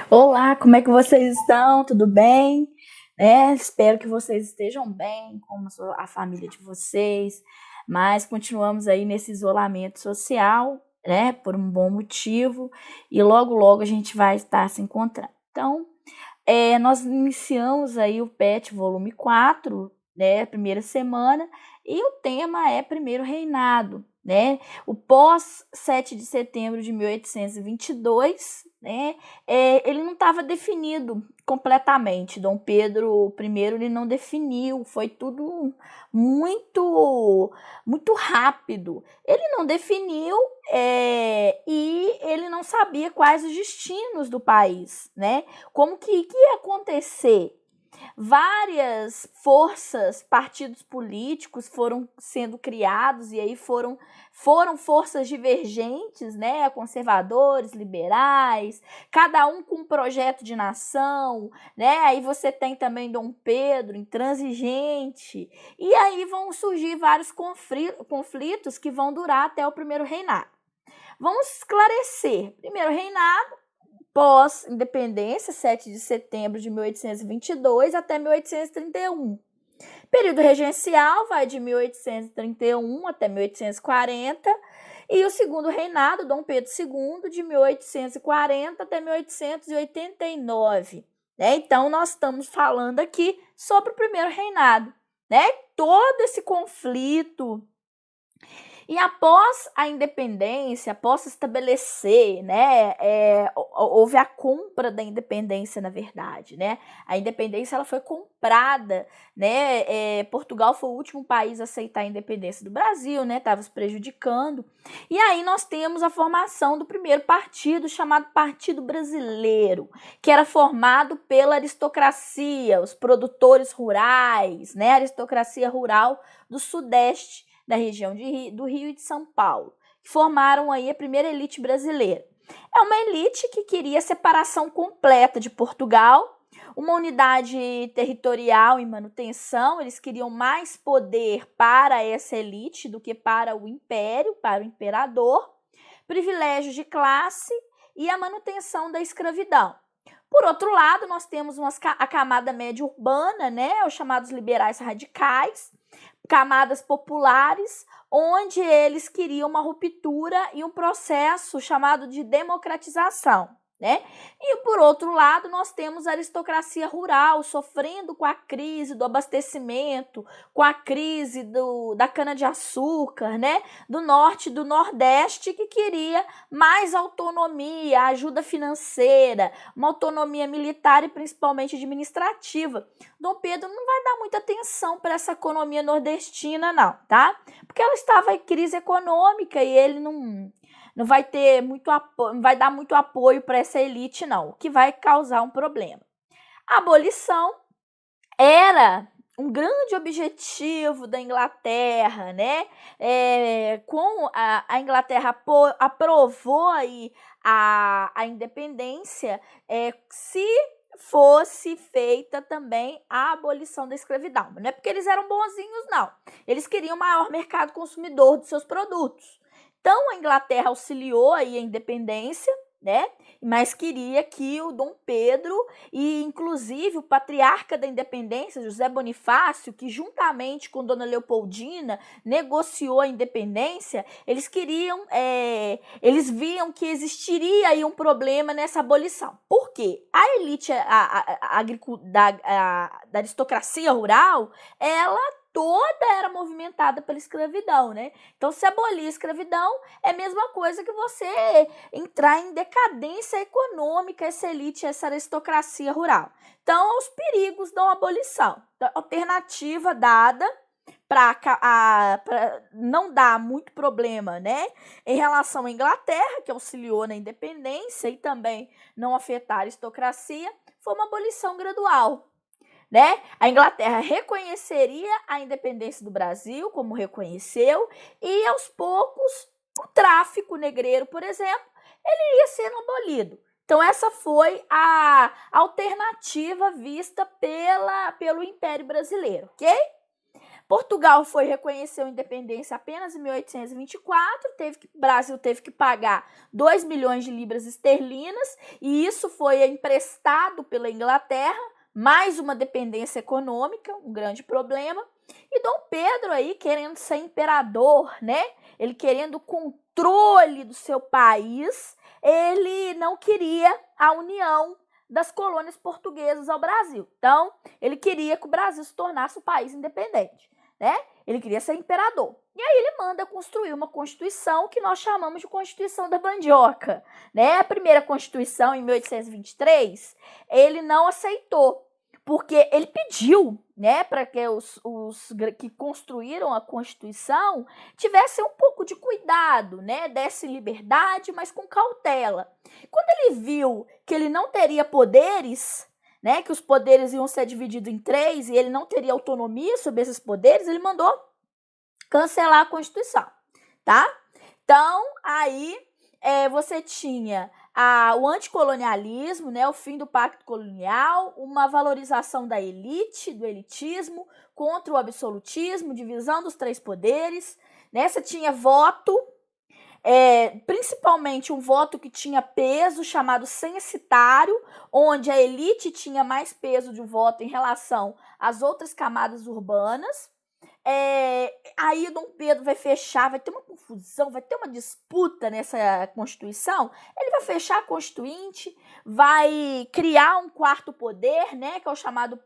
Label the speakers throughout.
Speaker 1: Olá, como é que vocês estão? Tudo bem? Espero que vocês estejam bem, como a família de vocês, mas continuamos aí nesse isolamento social, né, por um bom motivo, e logo, logo a gente vai estar se encontrando. Então, nós iniciamos aí o PET volume 4, né, primeira semana, e o tema é Primeiro Reinado, né? O pós 7 de setembro de 1822, né? Ele não estava definido completamente. Dom Pedro I ele não definiu, foi tudo muito rápido. Ele não definiu e ele não sabia quais os destinos do país, né? Como que ia acontecer? Várias forças, partidos políticos foram sendo criados e aí foram forças divergentes, né? Conservadores, liberais, cada um com um projeto de nação, né? Aí você tem também Dom Pedro, intransigente, e aí vão surgir vários conflitos que vão durar até o primeiro reinado. Vamos esclarecer. Primeiro reinado, pós-independência, 7 de setembro de 1822 até 1831. Período regencial vai de 1831 até 1840. E o segundo reinado, Dom Pedro II, de 1840 até 1889. Né? Então, nós estamos falando aqui sobre o primeiro reinado. Né? Todo esse conflito. E após a independência, após estabelecer, né, houve a compra da independência, na verdade, né? A independência ela foi comprada, né? Portugal foi o último país a aceitar a independência do Brasil, né? Estava se prejudicando. E aí nós temos a formação do primeiro partido, chamado Partido Brasileiro, que era formado pela aristocracia, os produtores rurais, né? A aristocracia rural do Sudeste, da região do Rio e de São Paulo, que formaram aí a primeira elite brasileira. É uma elite que queria a separação completa de Portugal, uma unidade territorial em manutenção, eles queriam mais poder para essa elite do que para o império, para o imperador, privilégios de classe e a manutenção da escravidão. Por outro lado, nós temos a camada média urbana, né, os chamados liberais radicais, camadas populares, onde eles queriam uma ruptura e um processo chamado de democratização. Né? E, por outro lado, nós temos a aristocracia rural sofrendo com a crise do abastecimento, com a crise da cana-de-açúcar, né? Do norte e do nordeste, que queria mais autonomia, ajuda financeira, uma autonomia militar e principalmente administrativa. Dom Pedro não vai dar muita atenção para essa economia nordestina, não, tá? Porque ela estava em crise econômica e ele não vai ter muito apoio, não vai dar muito apoio para essa elite, não, o que vai causar um problema. A abolição era um grande objetivo da Inglaterra, né? Com a Inglaterra aprovou aí a independência, se fosse feita também a abolição da escravidão. Não é porque eles eram bonzinhos, não. Eles queriam maior mercado consumidor dos seus produtos. Então, a Inglaterra auxiliou aí a independência, né? Mas queria que o Dom Pedro e, inclusive, o patriarca da independência, José Bonifácio, que juntamente com Dona Leopoldina negociou a independência, eles viam que existiria aí um problema nessa abolição. Por quê? A elite da aristocracia rural, ela toda era movimentada pela escravidão, né? Então, se abolir a escravidão, é a mesma coisa que você entrar em decadência econômica, essa elite, essa aristocracia rural. Então, os perigos da abolição. Então, alternativa dada para não dar muito problema, né, em relação à Inglaterra, que auxiliou na independência e também não afetar a aristocracia, foi uma abolição gradual. Né? A Inglaterra reconheceria a independência do Brasil, como reconheceu, e aos poucos o tráfico negreiro, por exemplo, ele ia sendo abolido. Então, essa foi a alternativa vista pelo Império Brasileiro, ok? Portugal foi reconhecer a independência apenas em 1824, o Brasil teve que pagar 2 milhões de libras esterlinas, e isso foi emprestado pela Inglaterra, mais uma dependência econômica, um grande problema. E Dom Pedro aí querendo ser imperador, né? Ele querendo o controle do seu país, ele não queria a união das colônias portuguesas ao Brasil. Então, ele queria que o Brasil se tornasse um país independente, né? Ele queria ser imperador. E aí ele manda construir uma constituição que nós chamamos de Constituição da Bandioca, né? A primeira Constituição, em 1823, ele não aceitou, porque ele pediu, né, para que os que construíram a Constituição tivessem um pouco de cuidado, né, desse liberdade, mas com cautela. Quando ele viu que ele não teria poderes, né, que os poderes iam ser divididos em 3 e ele não teria autonomia sobre esses poderes, ele mandou cancelar a Constituição, tá? Então, aí você tinha o anticolonialismo, né, o fim do pacto colonial, uma valorização da elite, do elitismo, contra o absolutismo, divisão dos 3 poderes, né? Você tinha voto, principalmente um voto que tinha peso, chamado censitário, onde a elite tinha mais peso de voto em relação às outras camadas urbanas. Aí Dom Pedro vai fechar, vai ter uma confusão, vai ter uma disputa nessa Constituição. Ele vai fechar a Constituinte, vai criar um 4º poder, né, que é o chamado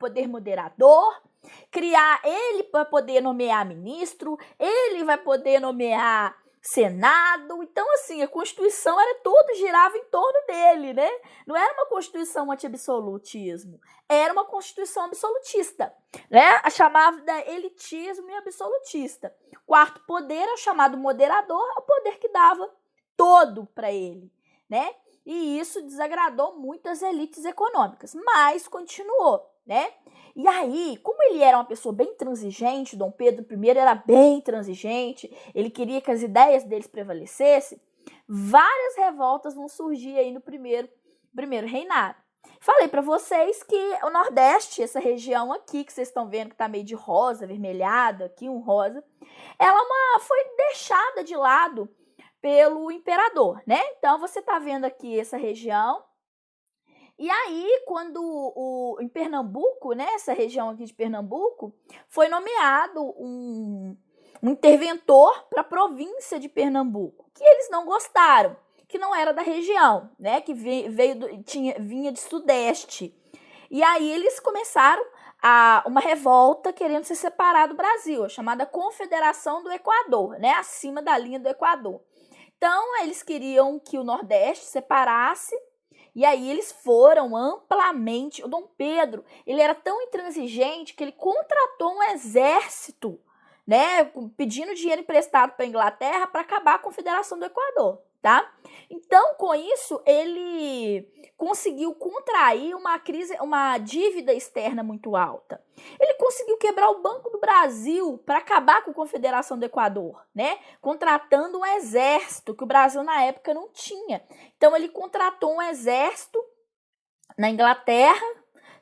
Speaker 1: poder moderador, criar ele para poder nomear ministro, ele vai poder nomear Senado. Então, assim, a Constituição era tudo, girava em torno dele, né? Não era uma Constituição anti-absolutismo, era uma Constituição absolutista, né? A chamada elitismo e absolutista. 4º poder é o chamado moderador, é o poder que dava todo para ele, né? E isso desagradou muito as elites econômicas, mas continuou, né? E aí, como ele era uma pessoa bem transigente, Dom Pedro I era bem transigente, ele queria que as ideias deles prevalecessem, várias revoltas vão surgir aí no primeiro reinado. Falei para vocês que o Nordeste, essa região aqui, que vocês estão vendo que está meio de rosa, avermelhado, aqui um rosa, ela foi deixada de lado pelo imperador, né? Então, você está vendo aqui essa região. E aí, quando em Pernambuco, né, essa região aqui de Pernambuco, foi nomeado um interventor para a província de Pernambuco, que eles não gostaram, que não era da região, né, que vinha de Sudeste. E aí eles começaram uma revolta querendo se separar do Brasil, a chamada Confederação do Equador, né, acima da linha do Equador. Então, eles queriam que o Nordeste separasse. E aí eles foram amplamente. O Dom Pedro, ele era tão intransigente que ele contratou um exército, né, pedindo dinheiro emprestado para a Inglaterra para acabar a Confederação do Equador, tá? Então, com isso, ele conseguiu contrair uma dívida externa muito alta. Ele conseguiu quebrar o Banco do Brasil para acabar com a Confederação do Equador, né? Contratando um exército que o Brasil na época não tinha. Então ele contratou um exército na Inglaterra,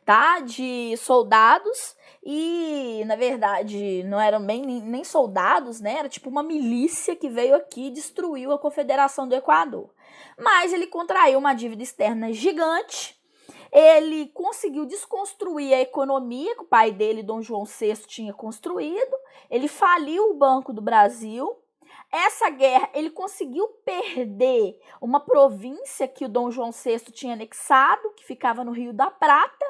Speaker 1: tá? De soldados e, na verdade, não eram nem soldados, né? Era tipo uma milícia que veio aqui e destruiu a Confederação do Equador. Mas ele contraiu uma dívida externa gigante. Ele conseguiu desconstruir a economia que o pai dele, Dom João VI, tinha construído. Ele faliu o Banco do Brasil. Essa guerra, ele conseguiu perder uma província que o Dom João VI tinha anexado, que ficava no Rio da Prata,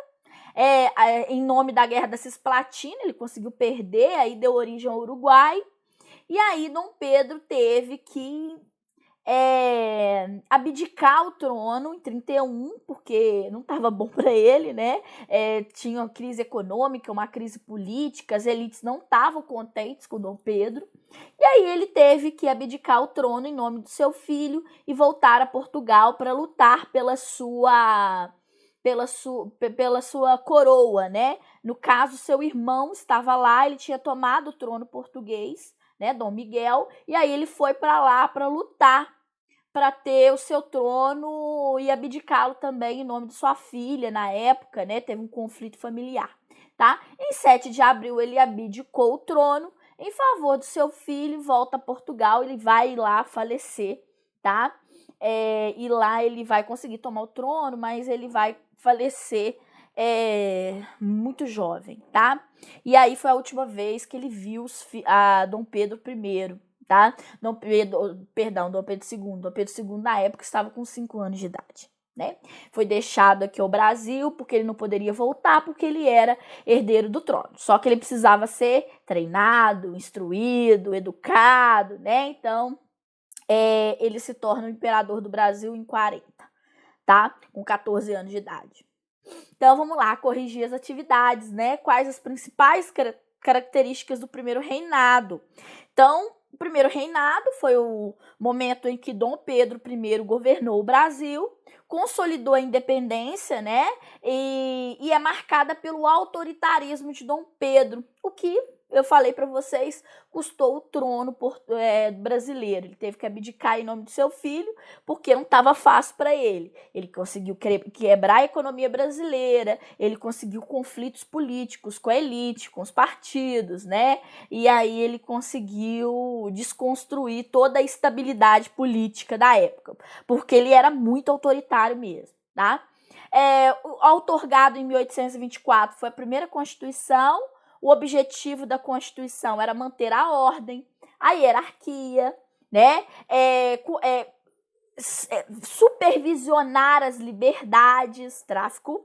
Speaker 1: em nome da Guerra da Cisplatina. Ele conseguiu perder, aí deu origem ao Uruguai. E aí Dom Pedro teve que abdicar o trono em 31, porque não estava bom para ele, né? Tinha uma crise econômica, uma crise política, as elites não estavam contentes com Dom Pedro. E aí ele teve que abdicar o trono em nome do seu filho e voltar a Portugal para lutar pela sua coroa, né? No caso, seu irmão estava lá, ele tinha tomado o trono português, né, Dom Miguel, e aí ele foi para lá para lutar para ter o seu trono e abdicá-lo também em nome de sua filha na época, né? Teve um conflito familiar. tá? Em 7 de abril, ele abdicou o trono em favor do seu filho, volta a Portugal, ele vai lá falecer, tá? E lá ele vai conseguir tomar o trono, mas ele vai falecer muito jovem, tá? E aí foi a última vez que ele viu a Dom Pedro I, tá? Dom Pedro II. Dom Pedro II, na época, estava com 5 anos de idade, né? Foi deixado aqui ao Brasil porque ele não poderia voltar, porque ele era herdeiro do trono. Só que ele precisava ser treinado, instruído, educado, né? Então, ele se torna o imperador do Brasil em 40, tá? Com 14 anos de idade. Então, vamos lá, corrigir as atividades, né? Quais as principais características do primeiro reinado? Então, o primeiro reinado foi o momento em que Dom Pedro I governou o Brasil, consolidou a independência, né? E é marcada pelo autoritarismo de Dom Pedro, o que eu falei para vocês, custou o trono brasileiro. Ele teve que abdicar em nome do seu filho, porque não estava fácil para ele. Ele conseguiu quebrar a economia brasileira, ele conseguiu conflitos políticos com a elite, com os partidos, né? E aí ele conseguiu desconstruir toda a estabilidade política da época, porque ele era muito autoritário mesmo, tá? Outorgado em 1824 foi a primeira Constituição. O objetivo da Constituição era manter a ordem, a hierarquia, né? Supervisionar as liberdades, tráfico,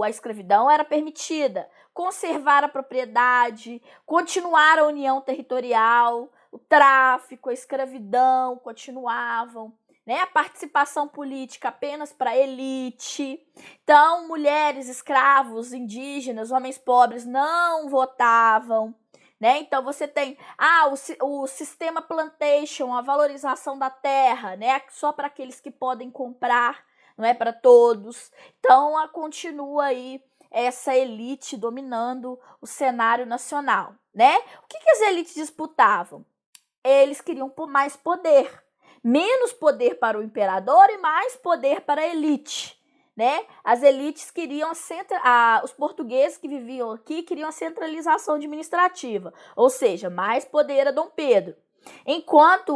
Speaker 1: a escravidão era permitida, conservar a propriedade, continuar a união territorial, o tráfico, a escravidão continuavam, né? A participação política apenas para a elite. Então, mulheres, escravos, indígenas, homens pobres não votavam, né? Então, você tem o sistema plantation, a valorização da terra, né? Só para aqueles que podem comprar, não é para todos. Então, continua aí essa elite dominando o cenário nacional, né? O que as elites disputavam? Eles queriam mais poder. Menos poder para o imperador e mais poder para a elite, né? As elites queriam os portugueses que viviam aqui queriam a centralização administrativa, ou seja, mais poder a Dom Pedro. Enquanto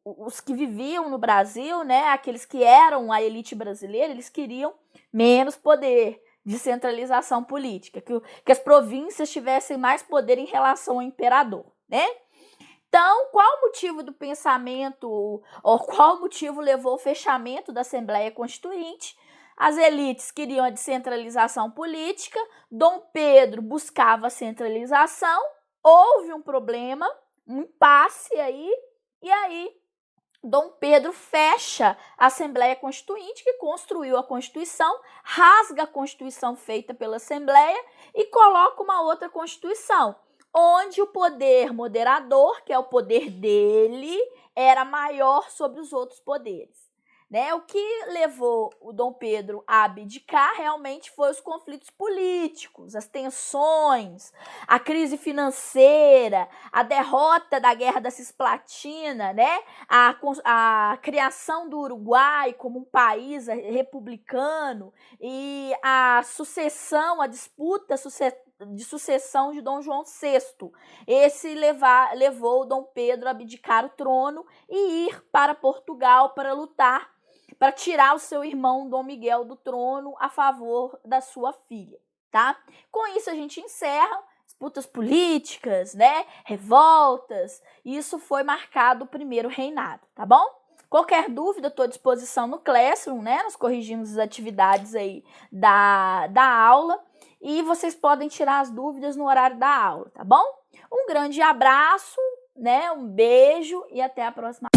Speaker 1: os que viviam no Brasil, né, aqueles que eram a elite brasileira, eles queriam menos poder de centralização política, que as províncias tivessem mais poder em relação ao imperador, né? Então, qual o motivo do pensamento, ou qual motivo levou ao fechamento da Assembleia Constituinte? As elites queriam a descentralização política, Dom Pedro buscava a centralização, houve um problema, um impasse aí, e aí Dom Pedro fecha a Assembleia Constituinte, que construiu a Constituição, rasga a Constituição feita pela Assembleia e coloca uma outra Constituição, onde o poder moderador, que é o poder dele, era maior sobre os outros poderes, né? O que levou o Dom Pedro a abdicar realmente foi os conflitos políticos, as tensões, a crise financeira, a derrota da Guerra da Cisplatina, né? A criação do Uruguai como um país republicano e a disputa de sucessão de Dom João VI. Esse levou Dom Pedro a abdicar o trono e ir para Portugal para lutar, para tirar o seu irmão Dom Miguel do trono a favor da sua filha, tá? Com isso a gente encerra disputas políticas, né? Revoltas. Isso foi marcado o primeiro reinado, tá bom? Qualquer dúvida, estou à disposição no Classroom, né? Nós corrigimos as atividades aí da aula. E vocês podem tirar as dúvidas no horário da aula, tá bom? Um grande abraço, né? Um beijo e até a próxima.